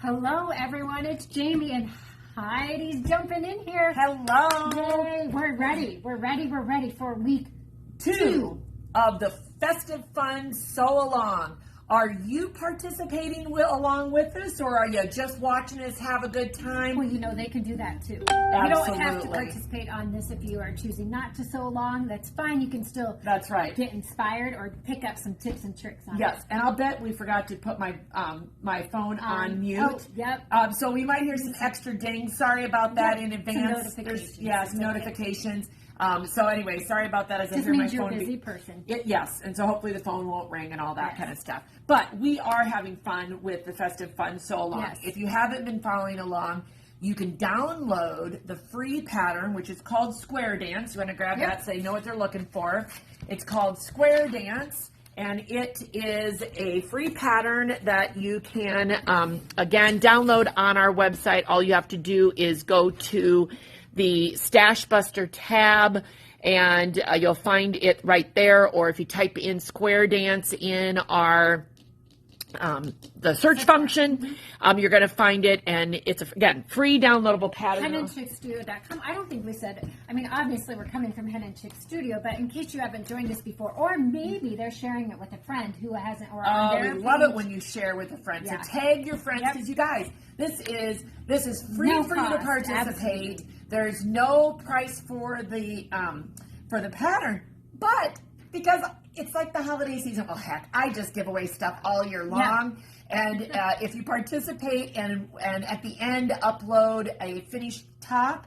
Hello, everyone. It's Jamie and Heidi's jumping in here. Hello. Yay. We're ready. We're ready for week two of the Festive Fun Sew Along. Are you participating along with us, or are you just watching us have a good time? Well, you know, they can do that too. Absolutely. You don't have to participate on this if you are choosing not to sew along. That's fine. You can still get inspired or pick up some tips and tricks on it. Yes, and I'll bet we forgot to put my my phone on mute. Oh, yep. So we might hear some extra dings. Sorry about that in advance. Some notifications. Some notifications. So anyway, sorry about that. As just I hear means my you're phone a busy person. Yes, and so hopefully the phone won't ring and all that kind of stuff. But we are having fun with the Festive Fun Sew Along. Yes. If you haven't been following along, you can download the free pattern, which is called Square Dance. You want to grab that so you know what they're looking for. It's called Square Dance. And it is a free pattern that you can, again, download on our website. All you have to do is go to the Stash Buster tab, and you'll find it right there. Or if you type in Square Dance in our the search function, you're going to find it, and it's again free downloadable pattern. HenandChickStudio.com. I don't think we said. I mean, obviously we're coming from Hen and Chick Studio, but in case you haven't joined us before, or maybe they're sharing it with a friend who hasn't, or on their we love it when you share with a friend. So tag your friends, because you guys, this is free for you to participate. Absolutely. There's no price for the pattern, but because it's like the holiday season, well, heck, I just give away stuff all year long. And if you participate and at the end upload a finished top,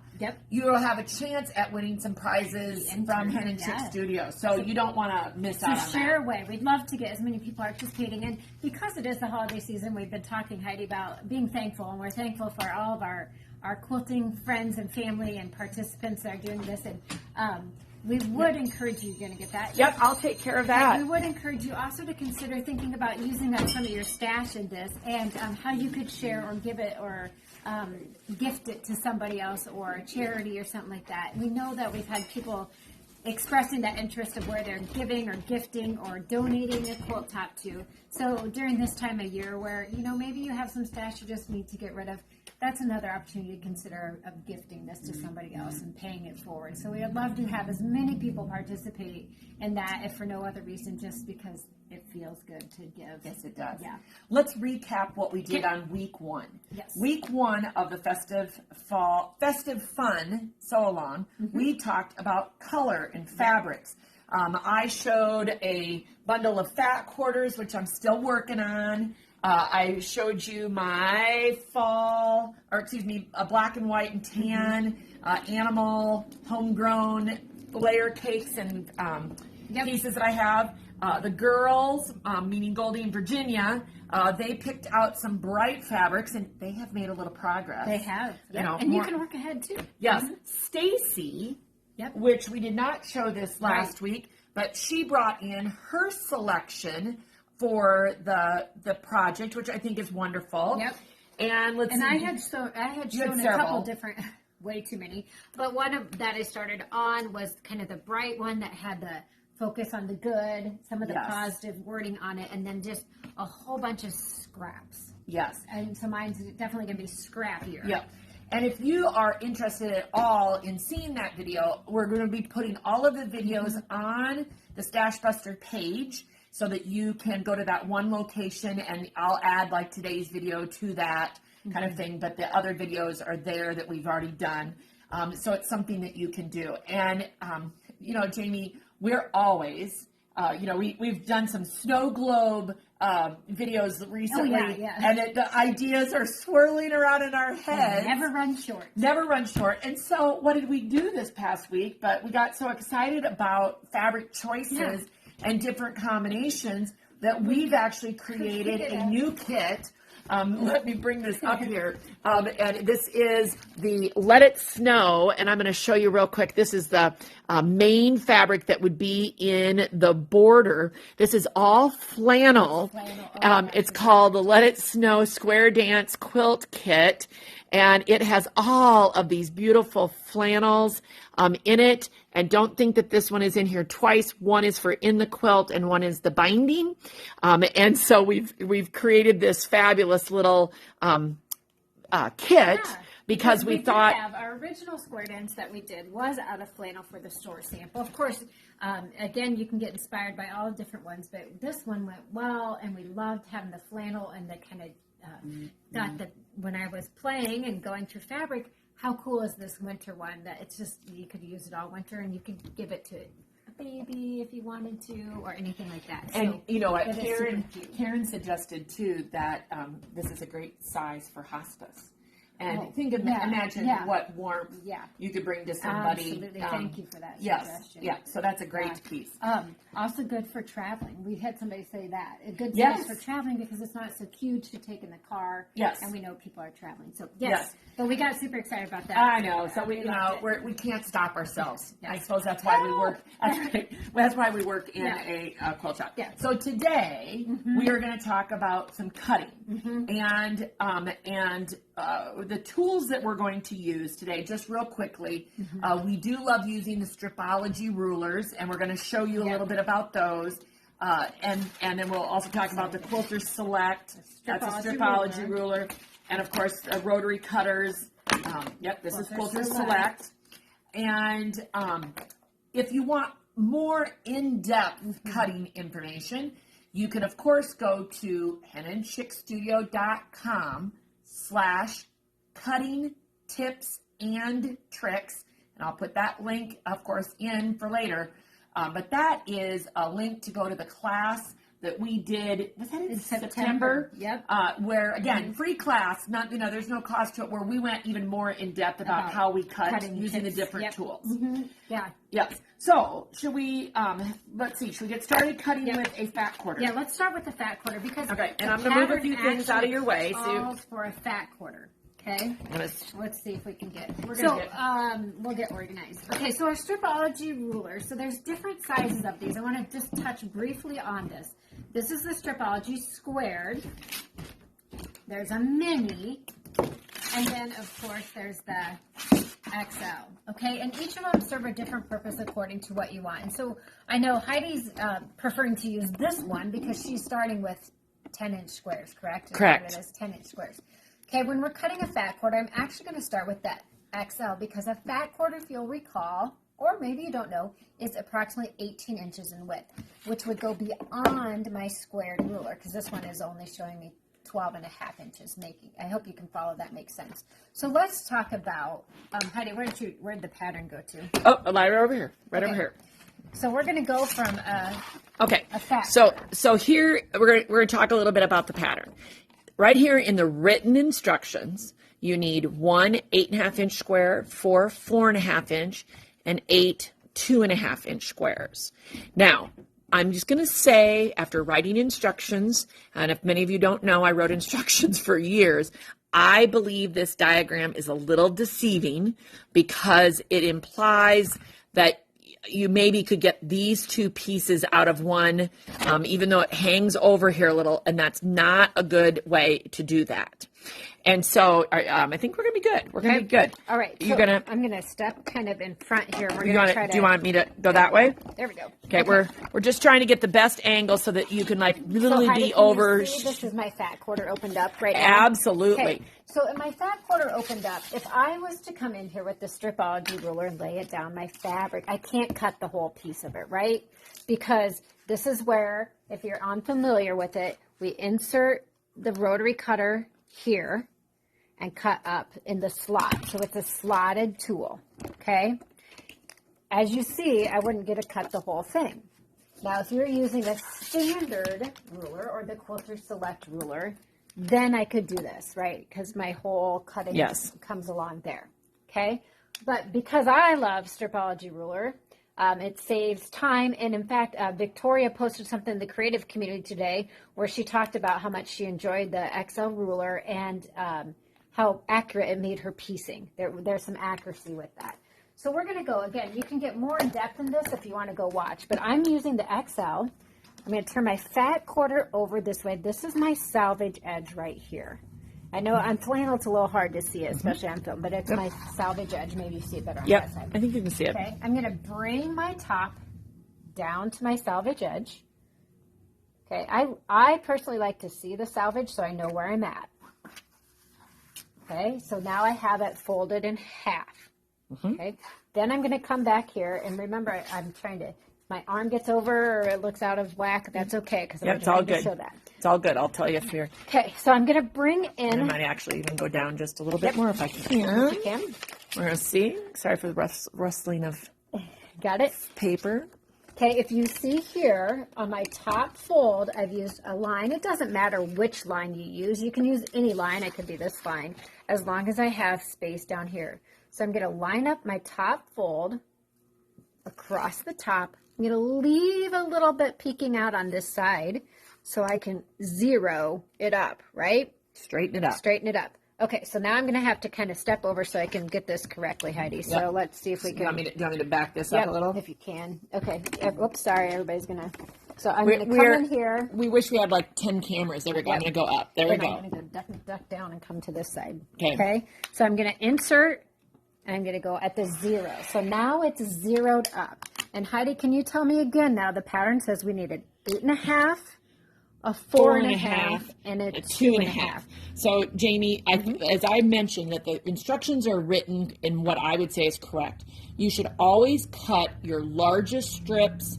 you will have a chance at winning some prizes from Hen and Chick Studio. So you don't want to miss out on that. So share away. We'd love to get as many people participating. And because it is the holiday season, we've been talking, Heidi, about being thankful. And we're thankful for all of our quilting friends and family and participants that are doing this. And we would encourage you, you're going to get that. Yep, I'll take care of that. We would encourage you also to consider thinking about using up some of your stash in this, and how you could share or give it or gift it to somebody else or a charity or something like that. We know that we've had people expressing that interest of where they're giving or gifting or donating a quilt top to. So during this time of year where, you know, maybe you have some stash you just need to get rid of, that's another opportunity to consider of gifting this to somebody else and paying it forward. So we would love to have as many people participate in that, if for no other reason, just because it feels good to give. Yes, it does. Yeah. Let's recap what we did on week one. Yes. Week one of the Festive Fun Sew Along, we talked about color and fabrics. I showed a bundle of fat quarters, which I'm still working on. I showed you my a black and white and tan animal homegrown layer cakes and pieces that I have. The girls, meaning Goldie and Virginia, they picked out some bright fabrics, and they have made a little progress. They have. You know, and you can work ahead too. Yes. Stacy, which we did not show this last week, but she brought in her selection for the project, which I think is wonderful. Yep. And I had shown a couple different, way too many, but one that I started on was kind of the bright one that had the focus on the good, some of the positive wording on it, and then just a whole bunch of scraps. Yes. And so mine's definitely going to be scrappier. Yep. And if you are interested at all in seeing that video, we're going to be putting all of the videos on the Stash Buster page, so that you can go to that one location, and I'll add like today's video to that kind of thing. But the other videos are there that we've already done. So it's something that you can do. And, you know, Jamie, we're always, we've done some snow globe videos recently. And the ideas are swirling around in our heads. Never run short. Never run short. And so what did we do this past week? But we got so excited about fabric choices and different combinations that we've actually created a new kit. Let me bring this up here. And this is the Let It Snow. And I'm going to show you real quick. This is the main fabric that would be in the border. This is all flannel. It's called the Let It Snow Square Dance Quilt Kit. And it has all of these beautiful flannels in it. And don't think that this one is in here twice. One is for in the quilt and one is the binding. And so we've created this fabulous little kit Yeah. because we did thought, have our original squared ends that we did was out of flannel for the store sample. Of course, again, you can get inspired by all different ones, but this one went well, and we loved having the flannel and the kind of thought that when I was playing and going through fabric, how cool is this winter one that it's just, you could use it all winter, and you could give it to a baby if you wanted to, or anything like that. and So you know what, that is super cute. Karen suggested too that this is a great size for hospice. And imagine what warmth you could bring to somebody. Absolutely. Thank you for that Yes, suggestion. yeah. So that's a great piece. Also good for traveling. We had somebody say that. A good Yes. size for traveling because it's not so huge to take in the car. Yes. And we know people are traveling. So, Yes. But we got super excited about that. I know. So we loved it. we can't stop ourselves. Yes. I suppose that's why we work. That's right. That's why we work in a quilt shop. Yeah. So today we are going to talk about some cutting and the tools that we're going to use today. Just real quickly, we do love using the Stripology rulers, and we're going to show you a little bit about those. And then we'll also talk about the Quilter Select. That's a Stripology ruler. And of course, rotary cutters. This is Quilter Select. And if you want more in-depth cutting information, you can of course go to henandchickstudio.com/cutting tips and tricks. And I'll put that link, of course, in for later. But that is a link to go to the class that we did. Was that in September? Yep. Where again, free class. Not there's no cost to it. Where we went even more in depth about how we cut using the different tools. Yeah. Yes. So should we? Let's see. Should we get started cutting with a fat quarter? Yeah. Let's start with the fat quarter because And I'm going to move a few things out of your way. Calls for a fat quarter. Okay. Let's see if we can get. We'll get organized. Okay. So our Stripology ruler. So there's different sizes of these. I want to just touch briefly on this. This is the Stripology squared. There's a mini, and then of course there's the XL. Okay, and each of them serve a different purpose according to what you want. And so I know Heidi's preferring to use this one because she's starting with 10-inch squares. Correct. Correct. It is 10-inch squares. Okay, when we're cutting a fat quarter, I'm actually going to start with that XL because a fat quarter, if you'll recall, or maybe you don't know, is approximately 18 inches in width, which would go beyond my squared ruler because this one is only showing me 12 and a half inches. I hope you can follow. That makes sense. So let's talk about, Heidi, where'd the pattern go to? Oh, right over here. Over here. So we're going to go from a fat So here we're going to talk a little bit about the pattern. Right here in the written instructions, you need 1 8.5-inch square, 4 4.5-inch, and 8 2.5-inch squares. Now, I'm just going to say, after writing instructions, and if many of you don't know, I wrote instructions for years, I believe this diagram is a little deceiving because it implies that you maybe could get these two pieces out of one, even though it hangs over here a little, and that's not a good way to do that. And so I think we're going to be good. We're going to be good. All right. You're gonna. I'm going to step kind of in front here. We're Do going to try to. you want me to go that way? There we go. Okay, we're just trying to get the best angle so that you can really Heidi, be can you over. see this is my fat quarter opened up right now. Absolutely. Okay. So in my fat quarter opened up, if I was to come in here with the Stripology ruler and lay it down my fabric, I can't cut the whole piece of it, right? Because this is where, if you're unfamiliar with it, we insert the rotary cutter here and cut up in the slot. So it's a slotted tool, okay? As you see, I wouldn't get to cut the whole thing. Now, if you're using a standard ruler or the Quilter Select ruler, then I could do this, right? Because my whole cutting comes along there, okay? But because I love Stripology ruler, it saves time. And in fact, Victoria posted something in the creative community today where she talked about how much she enjoyed the XL ruler and how accurate it made her piecing. There's some accuracy with that. So we're going to go, again, you can get more in depth in this if you want to go watch. But I'm using the XL. I'm going to turn my fat quarter over this way. This is my salvage edge right here. I know on flannel it's a little hard to see it, especially on film, but it's my salvage edge. Maybe you see it better on that side. I think you can see it. Okay, I'm going to bring my top down to my salvage edge. Okay, I personally like to see the salvage so I know where I'm at. Okay, so now I have it folded in half. Okay, then I'm going to come back here, and remember, I'm trying to, my arm gets over or it looks out of whack, that's okay, because I'm trying to show that. It's all good. I'll tell you if you're... Okay, so I'm going to bring in... I might actually even go down just a little bit more if I can. If you can. We're going to see. Sorry for the rustling of Got it? paper. Okay, if you see here on my top fold, I've used a line. It doesn't matter which line you use. You can use any line. It could be this line, as long as I have space down here. So I'm going to line up my top fold across the top. I'm going to leave a little bit peeking out on this side so I can zero it up, right? Straighten it up. Straighten it up. Okay, so now I'm going to have to kind of step over so I can get this correctly, Heidi. So let's see if we can. Do you want me to back this up a little? If you can. Okay. Oops, sorry. Everybody's going to. So I'm going to come in here. We wish we had like 10 cameras. There we go. I'm going to go up. There we go. I'm going to duck down and come to this side. Okay. So I'm going to insert, and I'm going to go at the 0. So now it's zeroed up. And Heidi, can you tell me again now? The pattern says we needed 8.5. A 4.5 and a 2.5. So, Jamie, as I mentioned, that the instructions are written in what I would say is correct. You should always cut your largest strips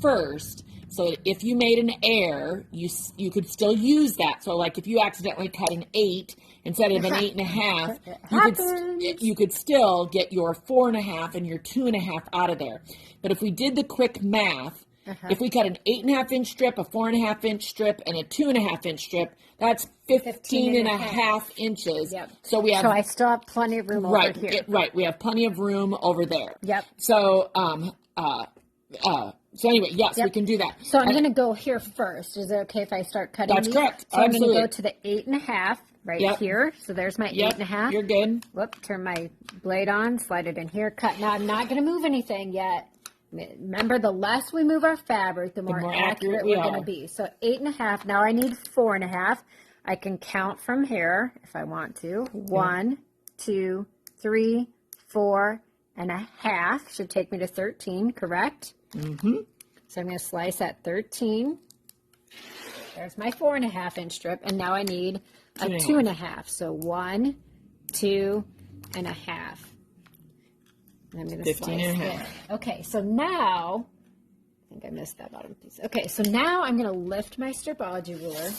first, so that if you made an error, you could still use that. So, like if you accidentally cut an 8 instead of an 8.5, you could still get your 4.5 and your 2.5 out of there. But if we did the quick math, if we cut an 8.5 inch strip, a 4.5 inch strip, and a 2.5 inch strip, that's 15.5 inches. Yep. So we have. So I still have plenty of room over here. Right. We have plenty of room over there. Yep. So so anyway, yes, we can do that. So I'm going to go here first. Is it okay if I start cutting? That's these? correct. So Absolutely. I'm going to go to the 8.5 right here. So there's my 8.5. You're good. Whoop. Turn my blade on. Slide it in here. Cut. Now I'm not going to move anything yet. Remember, the less we move our fabric, the more accurate we're going to be. So 8.5. Now I need 4.5. I can count from here if I want to. 1, 2, 3, 4.5. Should take me to 13, correct? Mm-hmm. So I'm going to slice at 13. There's my 4.5 inch strip. And now I need a 2.5. So 1, 2.5. And I'm going to slice there. Okay, so now, I think I missed that bottom piece. Okay, so now I'm going to lift my stripology ruler.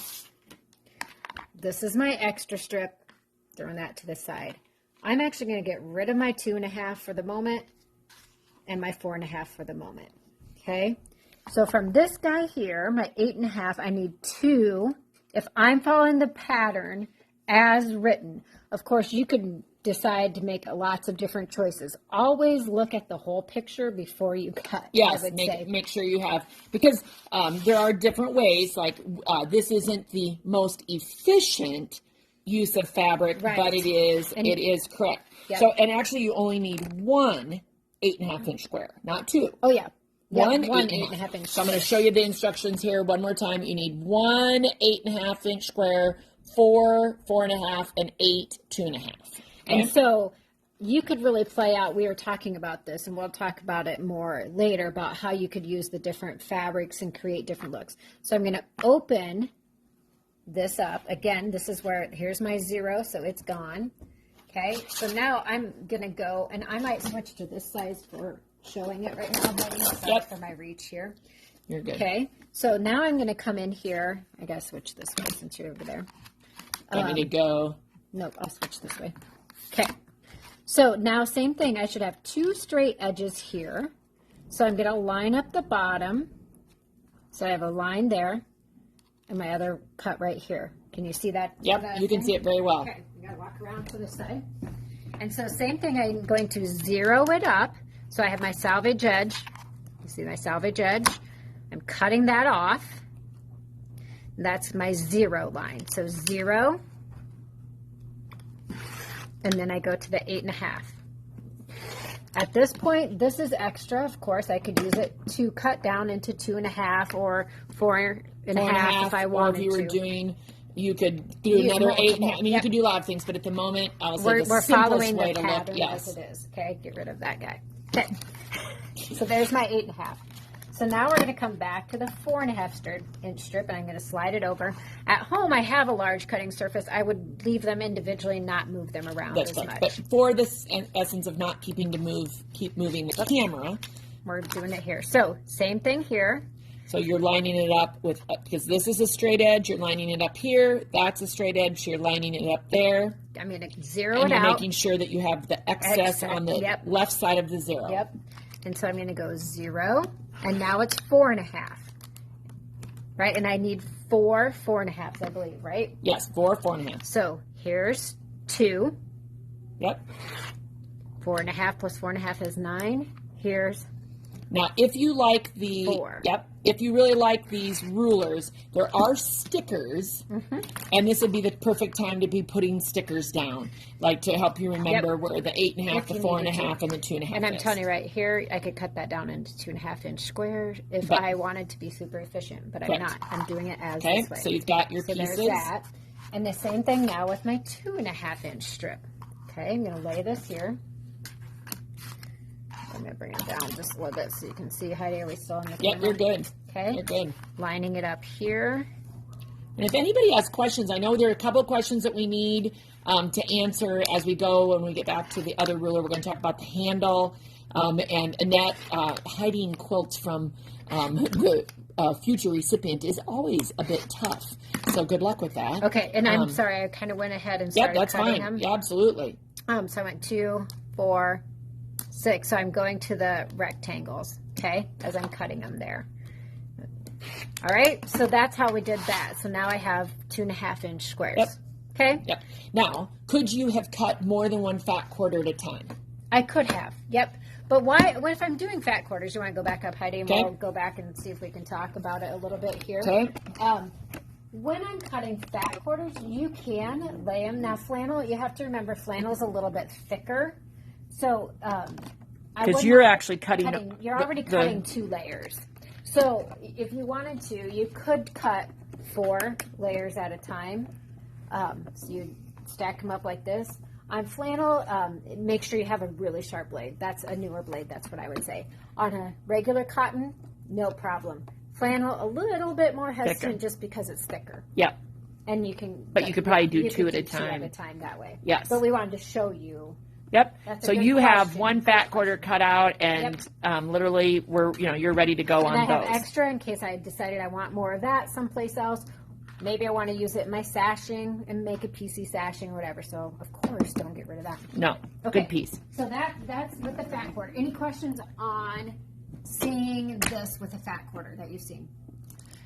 This is my extra strip. Throwing that to the side. I'm actually going to get rid of my 2.5 for the moment and my 4.5 for the moment. Okay, so from this guy here, my 8.5, I need 2. If I'm following the pattern as written, of course, you could decide to make lots of different choices. Always look at the whole picture before you cut. Yes, make sure you have, because there are different ways, like this isn't the most efficient use of fabric, but it is correct. Yep. So, and actually you only need 1 8.5 inch square, not 2. Oh yeah. One 8.5 inch. So I'm going to show you the instructions here one more time. You need 1 8.5 inch square, 4 4.5, and 8 2.5. And so you could really play out, we were talking about this, and we'll talk about it more later, about how you could use the different fabrics and create different looks. So I'm going to open this up. Again, this is where, here's my 0, so it's gone. Okay, so now I'm going to go, and I might switch to this size for showing it right now, buddy. Sorry for my reach here. You're good. Okay, so now I'm going to come in here. I got to switch this way since you're over there. Want me to go? Nope, I'll switch this way. Okay, so now same thing. I should have 2 straight edges here. So I'm going to line up the bottom. So I have a line there, and my other cut right here. Can you see that? Yep, you can see it very well. Okay, you got to walk around to the side. And so same thing, I'm going to 0 it up. So I have my salvage edge. You see my salvage edge? I'm cutting that off. That's my 0 line. So 0. And then I go to the 8.5. At this point, this is extra. Of course, I could use it to cut down into 2.5 or 4.5 if I wanted to. Or if you were doing, you could do another 8.5. I mean, you could do a lot of things, but at the moment, I was like the simplest way to look. Yes, as it is. Okay, get rid of that guy. Okay, so there's my 8.5. So now we're going to come back to the 4.5 inch strip, and I'm going to slide it over. At home, I have a large cutting surface. I would leave them individually, not move them around That's as fine. much. But for this essence of not keep moving the camera, we're doing it here. So same thing here. so you're lining it up with, because this is a straight edge, you're lining it up here. That's a straight edge, you're lining it up there. I'm going to zero And it you're out. making sure that you have the excess on the left side of the zero. Yep. And so I'm going to go 0, and now it's 4.5. Right? And I need 4.5s, I believe, right? Yes, 4.5. So here's 2. Yep. 4.5 plus 4.5 is 9. Here's Now, if you like the 4. Yep. If you really like these rulers, there are stickers, and this would be the perfect time to be putting stickers down, like to help you remember where the 8.5, the 4.5, and the 2.5. And I'm telling you right here, I could cut that down into 2.5 inch squares if I wanted to be super efficient, but I'm not. I'm doing it as this way. So you've got your pieces. There's that. And the same thing now with my 2.5 inch strip. Okay, I'm going to lay this here. I'm going to bring it down just a little bit so you can see. Heidi, are we still on the camera? Yep, you're good. Okay. You're good. Lining it up here. And if anybody has questions, I know there are a couple of questions that we need to answer as we go when we get back to the other ruler. We're going to talk about the handle. And Annette, hiding quilts from the future recipient is always a bit tough. So good luck with that. Okay, and I'm sorry, I kind of went ahead and started that's cutting fine. them. Yeah, absolutely. So I went 2, 4, 6. So I'm going to the rectangles, okay, as I'm cutting them there. All right, so that's how we did that. So now I have 2.5 inch squares. Yep. Okay. Yep. Now, could you have cut more than one fat quarter at a time? I could have. Yep. But why? What if I'm doing fat quarters? You want to go back up, Heidi, and Okay. we'll go back and see if we can talk about it a little bit here. Okay. When I'm cutting fat quarters, you can lay them. Now, flannel, you have to remember, flannel is a little bit thicker. So, Because you're actually cutting. You're already cutting 2 layers. So, if you wanted to, you could cut 4 layers at a time. So you stack them up like this. On flannel, make sure you have a really sharp blade. That's a newer blade. That's what I would say. On a regular cotton, no problem. Flannel, a little bit more hesitant just because it's thicker. Yep. And you can. But you could probably do you 2 could at a do 2 time. at a time that way. Yes. But we wanted to show you. Yep. That's a So good you have question. one fat quarter cut out, and literally, you're ready to go And on I have those. extra in case I decided I want more of that someplace else. Maybe I want to use it in my sashing and make a PC sashing or whatever. So, of course, don't get rid of that. No. Okay. Good piece. So that's with the fat quarter. Any questions on seeing this with a fat quarter that you've seen?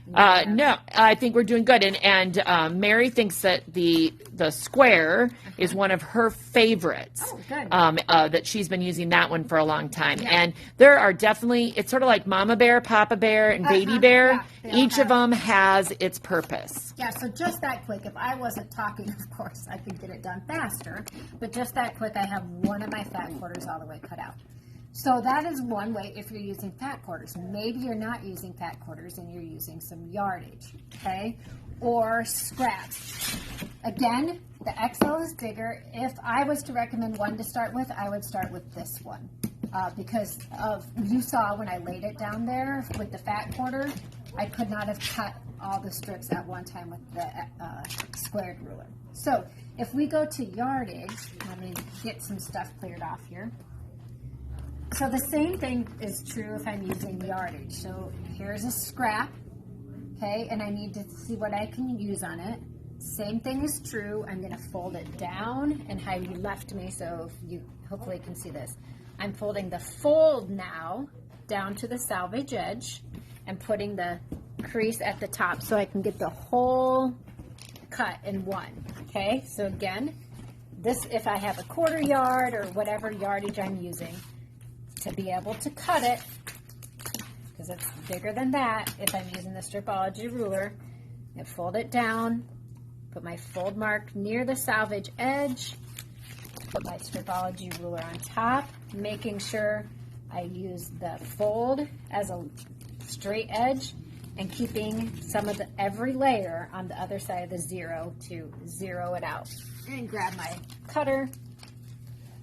No, I think we're doing good. And Mary thinks that the square is one of her favorites. Oh, good. That she's been using that one for a long time. Yeah. And there are definitely, it's sort of like Mama Bear, Papa Bear, and Baby Bear. Yeah, each of them has its purpose. Yeah, so just that quick, if I wasn't talking, of course, I could get it done faster. But just that quick, I have one of my fat quarters all the way cut out. So that is one way if you're using fat quarters. Maybe you're not using fat quarters and you're using some yardage, okay? Or scraps. Again, the XL is bigger. If I was to recommend one to start with, I would start with this one. Because of, you saw when I laid it down there with the fat quarter, I could not have cut all the strips at one time with the squared ruler. So if we go to yardage, let me get some stuff cleared off here. So the same thing is true if I'm using yardage. So here's a scrap, okay, and I need to see what I can use on it. Same thing is true. I'm going to fold it down, and Heidi left me, so you hopefully can see this. I'm folding the fold now down to the salvage edge and putting the crease at the top so I can get the whole cut in one, okay? So again, this, if I have a 1/4 yard or whatever yardage I'm using, to be able to cut it, because it's bigger than that, if I'm using the Stripology ruler, I fold it down, put my fold mark near the salvage edge, put my Stripology ruler on top, making sure I use the fold as a straight edge and keeping some of every layer on the other side of the 0 to zero it out. And grab my cutter.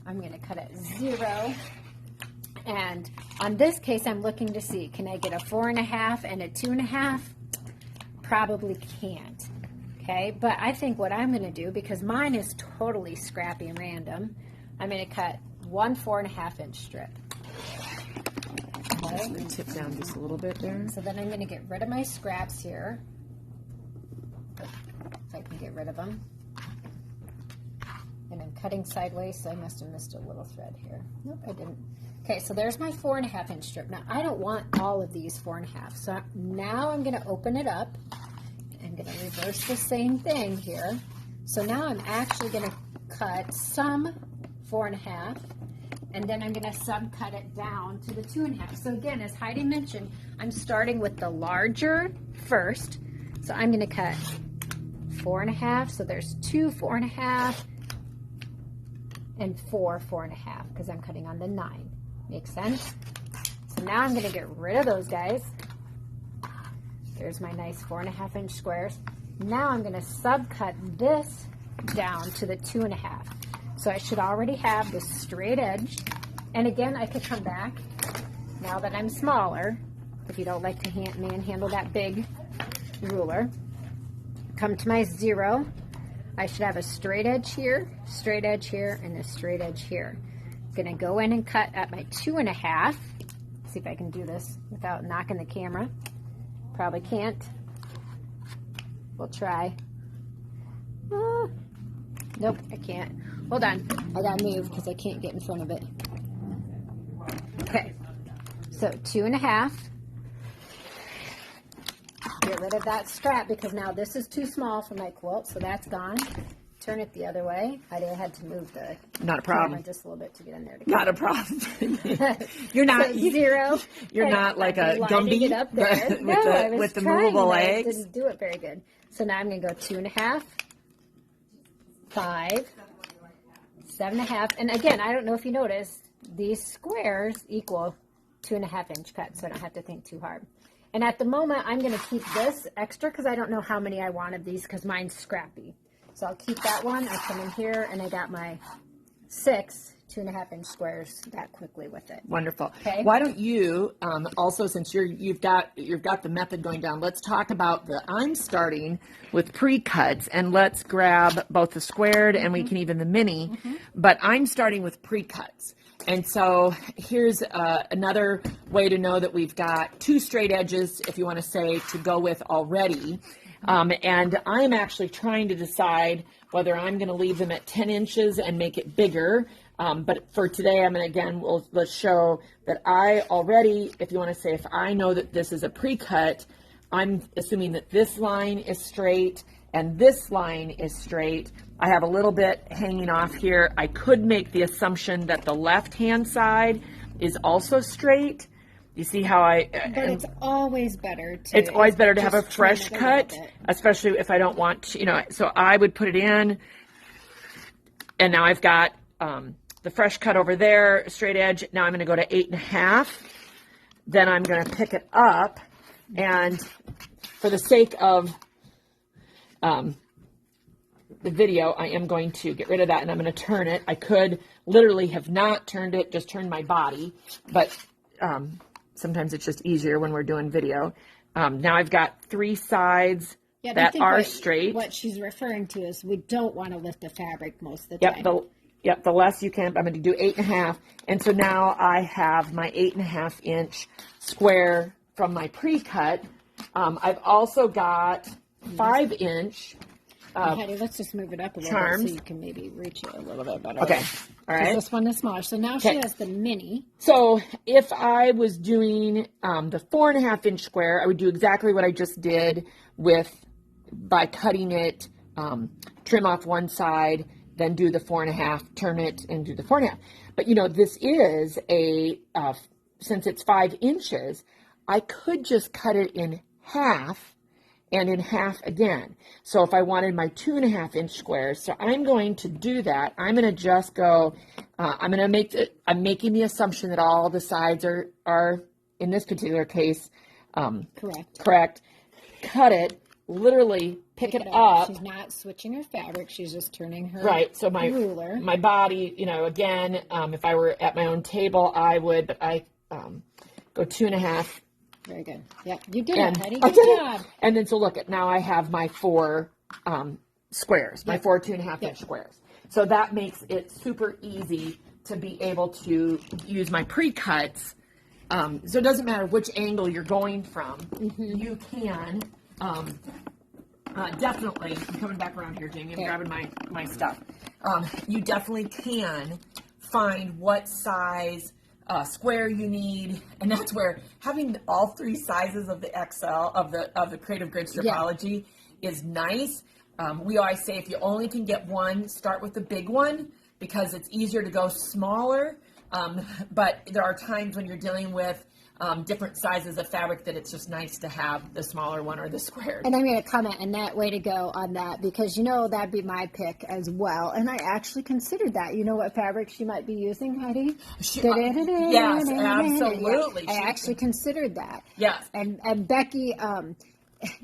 I'm going to cut at 0. And on this case, I'm looking to see, can I get a 4.5 and a 2.5? Probably can't. Okay, but I think what I'm going to do, because mine is totally scrappy and random, I'm going to cut one 4.5-inch strip. Okay. Let me tip down just a little bit there. So then I'm going to get rid of my scraps here. If I can get rid of them. And I'm cutting sideways, so I must have missed a little thread here. Nope, I didn't. Okay, so there's my 4.5-inch strip. Now, I don't want all of these 4.5. So now I'm going to open it up. I'm going to reverse the same thing here. So now I'm actually going to cut some 4.5, and then I'm going to subcut it down to the 2.5. So again, as Heidi mentioned, I'm starting with the larger first. So I'm going to cut 4.5. So there's 2 4.5 and 4 4.5 because I'm cutting on the 9. Makes sense? So now I'm going to get rid of those guys. There's my nice 4.5-inch squares. Now I'm going to subcut this down to the 2.5. So I should already have this straight edge. And again, I could come back now that I'm smaller. If you don't like to manhandle that big ruler, come to my 0. I should have a straight edge here, and a straight edge here. I'm going to go in and cut at my 2.5. See if I can do this without knocking the camera. Probably can't. We'll try. Nope, I can't. Hold on. I gotta move because I can't get in front of it. Okay. So 2.5. Get rid of that strap because now this is too small for my quilt, so that's gone. Turn it the other way. I had to move the Not a problem. camera just a little bit to get in there. Not a problem. You're not So 0. You're not like a Gumby Gumby up there. with the movable legs. I didn't do it very good. So now I'm going to go 2.5, 5, 7.5, and again, I don't know if you noticed, these squares equal 2.5-inch cuts, so I don't have to think too hard. And at the moment, I'm going to keep this extra because I don't know how many I want of these because mine's scrappy. So I'll keep that one. I come in here and I got my 6 2.5-inch squares that quickly with it. Wonderful. Okay. Why don't you also, since you've got the method going down, let's talk about I'm starting with pre-cuts, and let's grab both the squared and we can even the mini, but I'm starting with pre-cuts. And so here's another way to know that we've got 2 straight edges, if you want to say, to go with already. And I'm actually trying to decide whether I'm going to leave them at 10 inches and make it bigger. But for today, I'm going to, let's show that I already, if you want to say, if I know that this is a pre-cut, I'm assuming that this line is straight and this line is straight. I have a little bit hanging off here. I could make the assumption that the left-hand side is also straight. You see how But it's always better to... It's always better to have a fresh cut, especially if I don't want to, so I would put it in, and now I've got the fresh cut over there, straight edge. Now I'm going to go to 8.5. Then I'm going to pick it up, and for the sake of the video, I am going to get rid of that, and I'm going to turn it. I could literally have not turned it, just turned my body, but sometimes it's just easier when we're doing video. Now I've got 3 sides that are straight. What she's referring to is we don't want to lift the fabric most of the time. The less you can. I'm going to do 8.5. And so now I have my 8.5-inch square from my pre-cut. I've also got 5-inch. Heidi, let's just move it up a little bit so you can maybe reach it a little bit better. Okay. All right. This one is smaller. So now she has the mini. So if I was doing the 4.5-inch square, I would do exactly what I just did by cutting it, trim off one side, then do the 4.5, turn it, and do the 4.5. But this is since it's 5 inches, I could just cut it in half and in half again. So if I wanted my 2.5-inch squares, so I'm going to do that. I'm going to just go, I'm making the assumption that all the sides are in this particular case, correct. Cut it, literally pick it up. She's not switching her fabric. She's just turning her right. So ruler. my body, again, if I were at my own table, I would, but I go 2.5. Very good. Yep, you did it, Patty. Good job. And then so look at now I have my 4 squares, my 4 2.5-inch squares. So that makes it super easy to be able to use my pre-cuts. So it doesn't matter which angle you're going from. You can definitely, I'm coming back around here, Jamie, I'm grabbing my stuff. You definitely can find what size square you need, and that's where having all 3 sizes of the XL of the Creative Grid Stripology is nice. We always say if you only can get one, start with the big one because it's easier to go smaller. But there are times when you're dealing with different sizes of fabric that it's just nice to have the smaller one or the square. And I'm going to comment on that, way to go on that, because that'd be my pick as well. And I actually considered that. You know what fabric she might be using, Heidi? Yes, absolutely. I actually considered that. Yes. And Becky,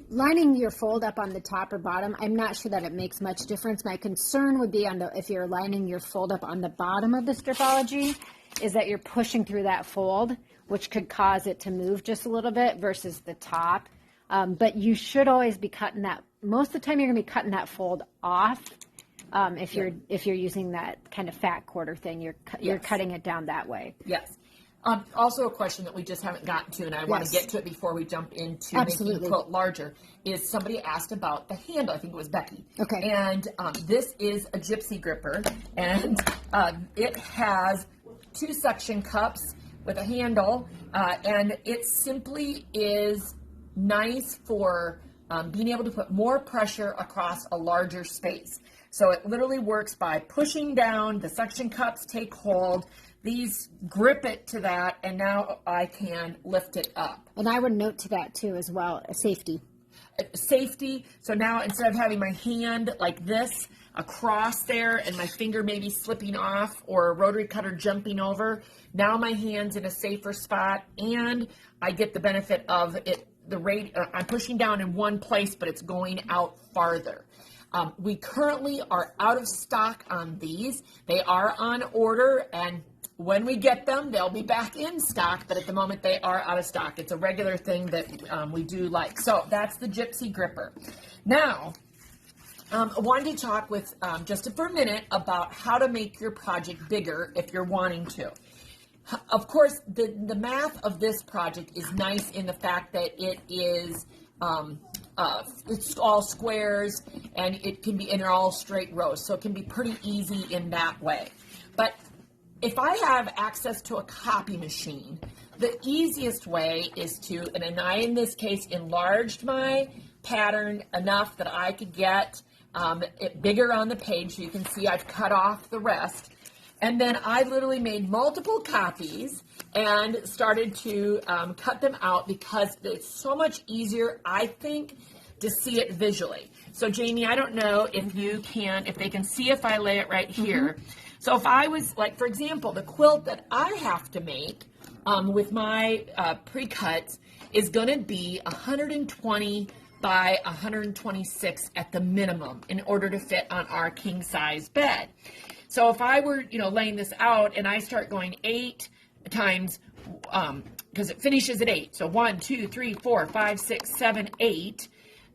lining your fold up on the top or bottom, I'm not sure that it makes much difference. My concern would be if you're lining your fold up on the bottom of the Stripology, is that you're pushing through that fold, which could cause it to move just a little bit versus the top. But you should always be cutting that. Most of the time, you're going to be cutting that fold off. If you're using that kind of fat quarter thing, you're cutting it down that way. Yes. Also, a question that we just haven't gotten to, and I want to get to it before we jump into making the quilt larger, is somebody asked about the handle. I think it was Becky. Okay. And this is a gypsy gripper, and it has 2 suction cups with a handle, and it simply is nice for being able to put more pressure across a larger space. So it literally works by pushing down, the suction cups take hold, these grip it to that, and now I can lift it up. And I would note to that too as well, safety. Safety, so now instead of having my hand like this across there and my finger maybe slipping off or a rotary cutter jumping over, now my hand's in a safer spot and I get the benefit of it. I'm pushing down in one place, but it's going out farther. We currently are out of stock on these. They are on order, and when we get them, they'll be back in stock, but at the moment they are out of stock. It's a regular thing that we do like. So that's the Gypsy Gripper. Now, I wanted to talk with just for a minute about how to make your project bigger if you're wanting to. Of course, the math of this project is nice in the fact that it is it's all squares and they're all straight rows, so it can be pretty easy in that way. But if I have access to a copy machine, the easiest way is and I in this case enlarged my pattern enough that I could get it bigger on the page, so you can see I've cut off the rest. And then I literally made multiple copies and started to cut them out because it's so much easier, I think, to see it visually. So Jamie, I don't know if they can see if I lay it right here. Mm-hmm. So if I was, like, for example, the quilt that I have to make with my pre-cuts is going to be 120 by 126 at the minimum in order to fit on our king size bed. So if I were, laying this out and I start going 8 times, because it finishes at 8. So 1, 2, 3, 4, 5, 6, 7, 8.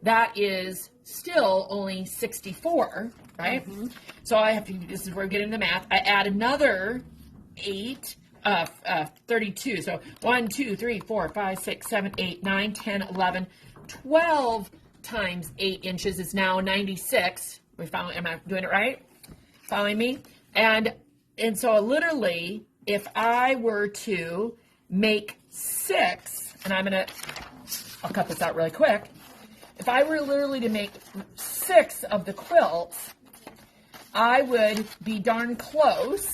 That is still only 64, right? Mm-hmm. So I have to, this is where we're getting the math. I add another 8, 32. So 1, 2, 3, 4, 5, 6, 7, 8, 9, 10, 11, 12 times 8 inches is now 96. Am I doing it right? Following me? And so literally, if I were to make 6, and I'll cut this out really quick. If I were literally to make 6 of the quilts, I would be darn close.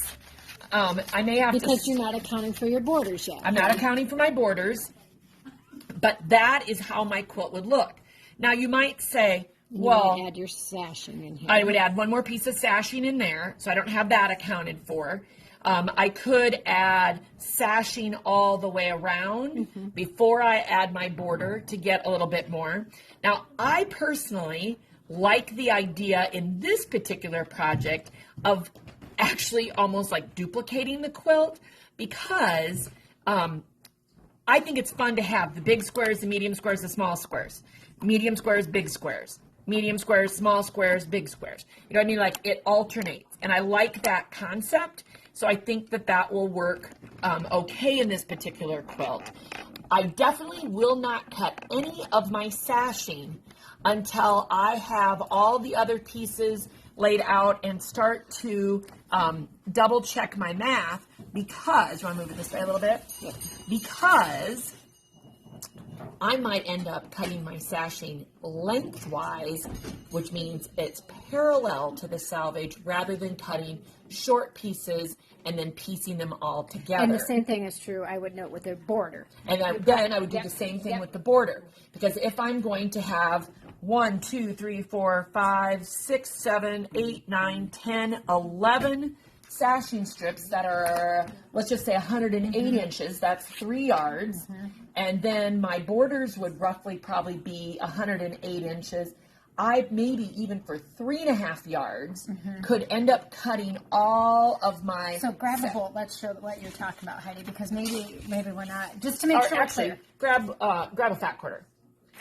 I may have because you're not accounting for your borders yet. I'm not accounting for my borders, but that is how my quilt would look. Now you might say, well, you add your sashing in here. I would add one more piece of sashing in there, so I don't have that accounted for. I could add sashing all the way around before I add my border to get a little bit more. Now, I personally like the idea in this particular project of actually almost like duplicating the quilt, because I think it's fun to have the big squares, the medium squares, the small squares, medium squares, big squares, medium squares, small squares, big squares. You know what I mean? Like, it alternates, and I like that concept. So I think that that will work okay in this particular quilt. I definitely will not cut any of my sashing until I have all the other pieces laid out and start to double check my math, because, you want to move it this way a little bit? Yeah. Because I might end up cutting my sashing lengthwise, which means it's parallel to the selvage rather than cutting short pieces and then piecing them all together. And the same thing is true, I would note, with the border. And then I would do the same thing with the border. Because if I'm going to have 1, 2, 3, 4, 5, 6, 7, 8, 9, 10, 11 sashing strips that are, let's just say 108 inches, that's 3 yards. And then my borders would roughly probably be 108 inches. I maybe even for 3.5 yards could end up cutting all of my. So grab a bolt. Let's show what you're talking about, Heidi, because maybe we're not, just to make sure. Actually, grab a fat quarter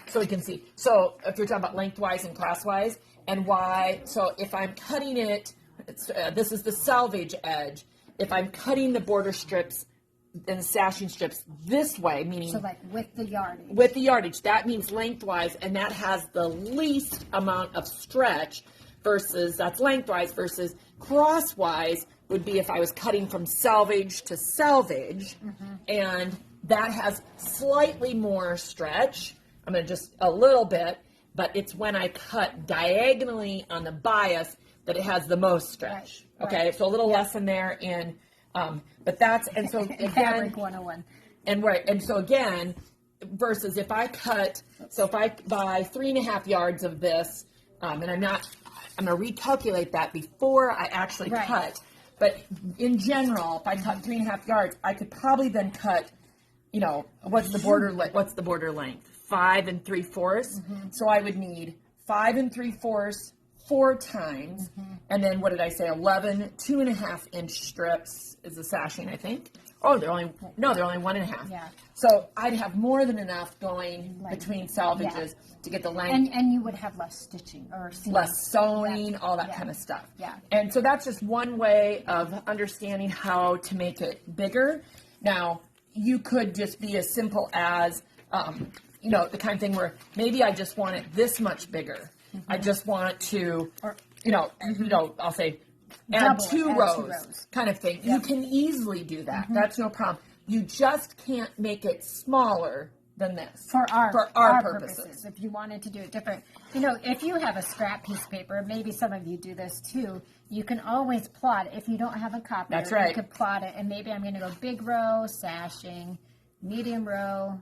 so we can see. So if you're talking about lengthwise and crosswise, and why? So if I'm cutting it, this is the selvage edge. If I'm cutting the border strips and the sashing strips this way, meaning so like with the yardage. With the yardage, that means lengthwise, and that has the least amount of stretch. Versus that's lengthwise. Versus crosswise would be if I was cutting from selvage to selvage, and that has slightly more stretch. I'm going to just a little bit, but it's when I cut diagonally on the bias that it has the most stretch. Right. Okay, so a little less in there, and but that's, and so again, Fabric 101. And so again, versus if I cut, so if I buy 3.5 yards of this, and I'm going to recalculate that before I actually cut. But in general, if I cut 3.5 yards, I could probably then cut, you know, what's the border length? 5 3/4. So I would need 5 3/4 4 times, and then what did I say? 11 2.5 inch strips is the sashing, I think. Oh, they're only 1.5. Yeah. So I'd have more than enough going between salvages to get the length. And you would have less stitching or seaming. Less sewing, all that kind of stuff. Yeah. And so that's just one way of understanding how to make it bigger. Now, you could just be as simple as, you know, the kind of thing where maybe I just want it this much bigger. I just want to, you know, I'll say add two rows kind of thing. Yep. You can easily do that. That's no problem. You just can't make it smaller than this. For our purposes. If you wanted to do it different. You know, if you have a scrap piece of paper, maybe some of you do this too, you can always plot it. If you don't have a copier, that's right. You could plot it, and maybe I'm going to go big row, sashing, medium row,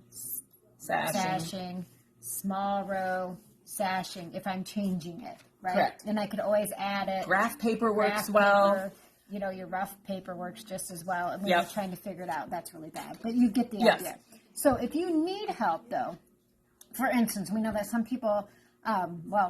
sashing, small row, sashing, if I'm changing it, right? Correct. And I could always add it. Graph paper works well. You know, your rough paper works just as well. And when you're trying to figure it out, that's really bad. But you get the idea. So if you need help, though, for instance, we know that some people,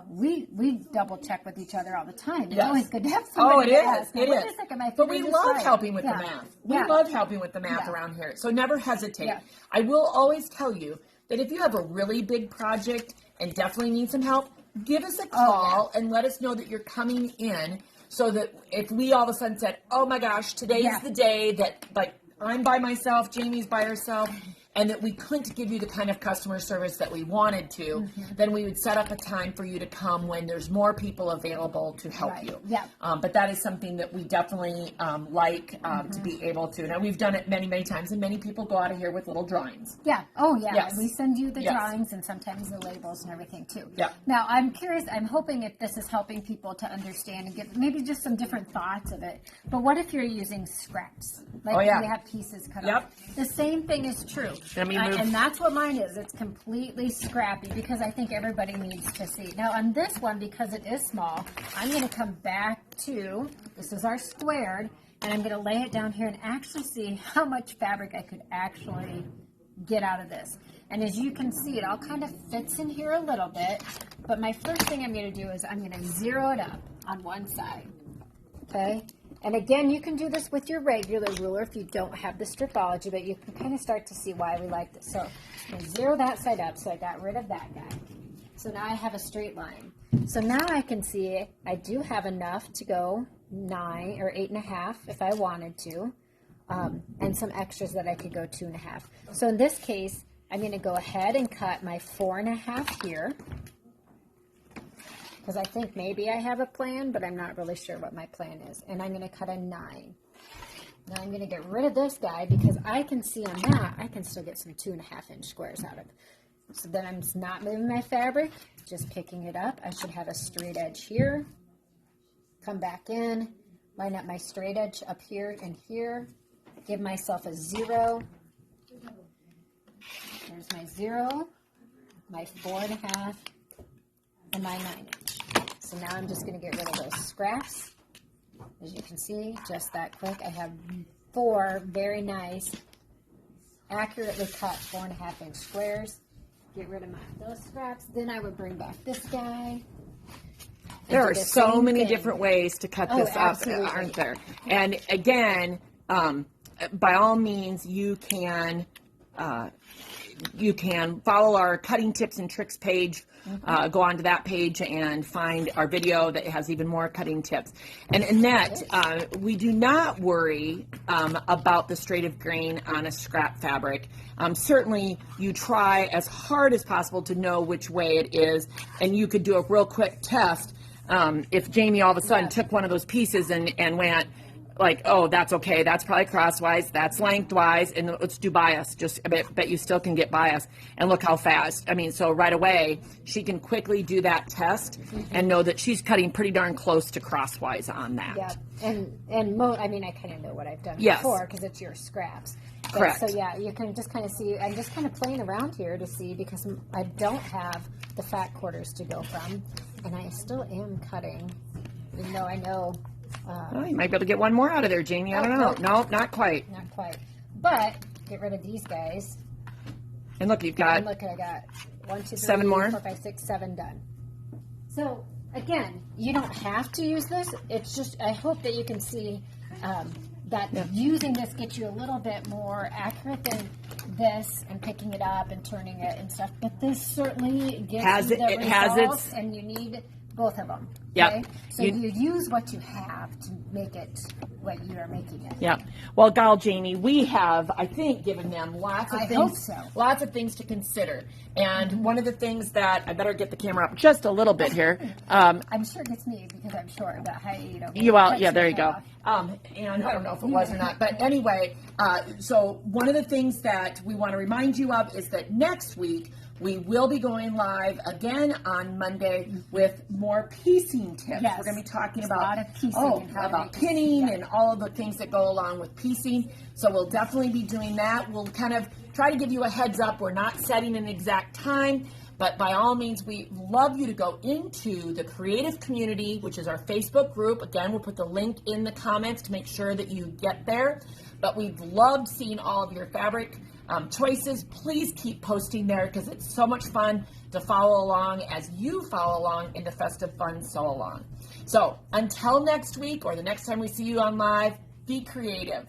we double check with each other all the time. It's always good to have somebody to ask. It is. But we love helping with the math. We love helping with the math around here. So never hesitate. Yeah. I will always tell you that if you have a really big project and definitely need some help, give us a call and let us know that you're coming in, so that if we all of a sudden said, oh my gosh, today's the day that, like, I'm by myself, Jamie's by herself, and that we couldn't give you the kind of customer service that we wanted to, then we would set up a time for you to come when there's more people available to help you. Yeah. But that is something that we definitely like to be able to. Now, we've done it many, many times, and many people go out of here with little drawings. Yeah. Oh, yeah. Yes. We send you the drawings and sometimes the labels and everything, too. Yeah. Now, I'm curious. I'm hoping if this is helping people to understand and get maybe just some different thoughts of it. But what if you're using scraps? Like we have pieces cut off. The same thing is true. And that's what mine is. It's completely scrappy because I think everybody needs to see. Now, on this one, because it is small, I'm going to come back to, this is our squared, and I'm going to lay it down here and actually see how much fabric I could actually get out of this. And as you can see, it all kind of fits in here a little bit, but my first thing I'm going to do is I'm going to zero it up on one side, okay? And again, you can do this with your regular ruler if you don't have the Stripology, but you can kind of start to see why we like this. So I'm going to zero that side up, so I got rid of that guy. So now I have a straight line. So now I can see I do have enough to go 9 or 8.5 if I wanted to, and some extras that I could go 2.5. So in this case, I'm going to go ahead and cut my 4.5 here, because I think maybe I have a plan, but I'm not really sure what my plan is. And I'm going to cut a 9. Now I'm going to get rid of this guy because I can see on that I can still get some 2.5-inch squares out of it. So then I'm just not moving my fabric, just picking it up. I should have a straight edge here. Come back in, line up my straight edge up here and here. Give myself a 0. There's my 0, my 4.5, and my 9-inch. So now I'm just going to get rid of those scraps. As you can see, just that quick. I have 4 very nice, accurately cut 4.5-inch squares. Get rid of those scraps. Then I would bring back this guy. There are so many different ways to cut this up, absolutely. aren't there? And again, by all means, you can follow our cutting tips and tricks page. Go onto that page and find our video that has even more cutting tips. And Annette, we do not worry about the straight of grain on a scrap fabric. Certainly, you try as hard as possible to know which way it is, and you could do a real quick test. If Jamie all of a sudden took one of those pieces and went, like, oh, that's okay, that's probably crosswise, that's lengthwise, and let's do bias. Just I bet you still can get bias. And look how fast. I mean, so right away, she can quickly do that test and know that she's cutting pretty darn close to crosswise on that. Yeah, and I mean, I kind of know what I've done Yes. before because it's your scraps. But, Correct. So yeah, you can just kind of see. I'm just kind of playing around here to see because I don't have the fat quarters to go from, and I still am cutting, even though I know. Well, you might be able to get one more out of there, Jamie. I don't know. No, not quite. Not quite. But get rid of these guys. And look, you've got And look, I got 1, 2, 3, 7 more. 4, 5, 6, 7 done. So again, you don't have to use this. It's just I hope that you can see that using this gets you a little bit more accurate than this and picking it up and turning it and stuff. But this certainly gives you the results, and you need both of them. Yep. Okay? So you use what you have to make it what you are making it. Yeah. Well, Gal Jamie, we have, I think, given them lots of I things. hope so. Lots of things to consider. And one of the things that I better get the camera up just a little bit here. I'm sure it gets me because I'm short, but There you go. And I don't know if it was or not, but anyway, so one of the things that we want to remind you of is that next week we will be going live again on Monday with more piecing tips. Yes. We're going to be talking There's about a lot of piecing and how to about make it. pinning Yeah. and all of the things that go along with piecing. So we'll definitely be doing that. We'll kind of try to give you a heads up. We're not setting an exact time, but by all means, we love you to go into the creative community, which is our Facebook group. Again, we'll put the link in the comments to make sure that you get there. But we've loved seeing all of your fabric choices. Please keep posting there because it's so much fun to follow along as you follow along in the Festive Fun Sew Along. So until next week or the next time we see you on live, be creative.